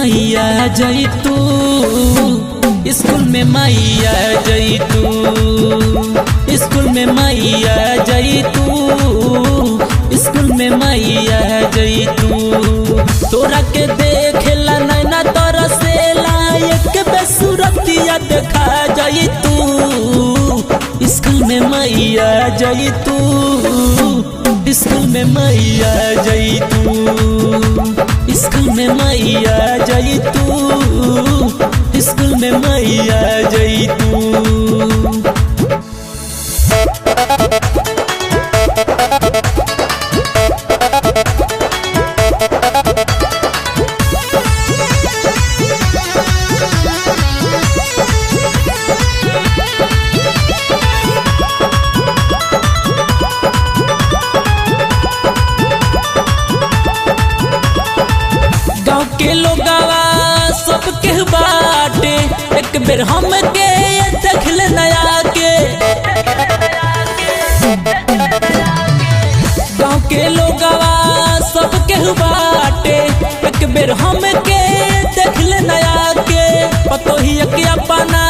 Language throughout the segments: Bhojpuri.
मैया जई तू, स्कूल में मैया जई तू, स्कूल में मैया जई तू, स्कूल में मैया जई तू। तोरा के देखेला नैना तरसेला, एक बेसुरतिया देखा जई तू, स्कूल में मैया जई तू, स्कूल में मैया जई तू, स्कूल में मैया जई तू, स्कूल में मैया जई तू। के लोगवा सबके बाटे, एक बेर हमके देखल नया के। गाँव के लोगवा सबके बाटे, एक बेर हमके देखल नया के। पतोही के अपना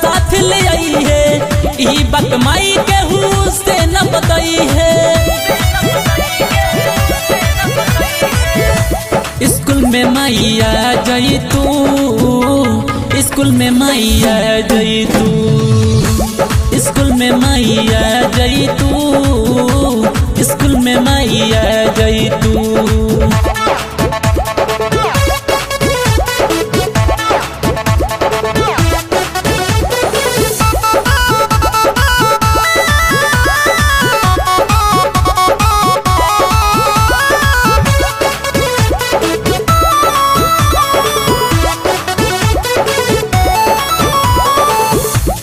साथ ले आई है, ई बात माई के से न बताई है। स्कूल में मैया जई तू, स्कूल में मैया जई तू, स्कूल में मैया जई तू, स्कूल में मैया जई तू।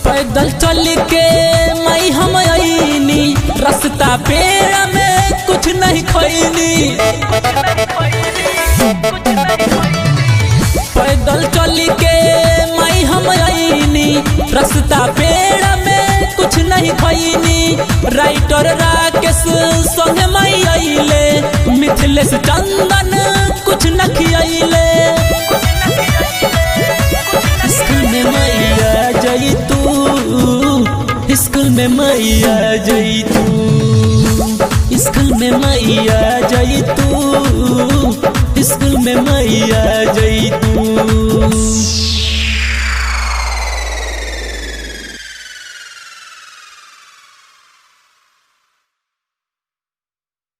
पैदल चल के मई हम आईनी, रास्ता पेड़ में कुछ नहीं खैनी। पैदल चल के मई हम आईनी, रास्ता पेड़ में कुछ नहीं खैनी। राइटर राकेश संग मई आइले, मिथिलेश चंदन कुछ न खियाइले। स्कूल में मैया जई तू, स्कूल में मैया जई तू, स्कूल में मैया जई तू, स्कूल में मैया जई तू।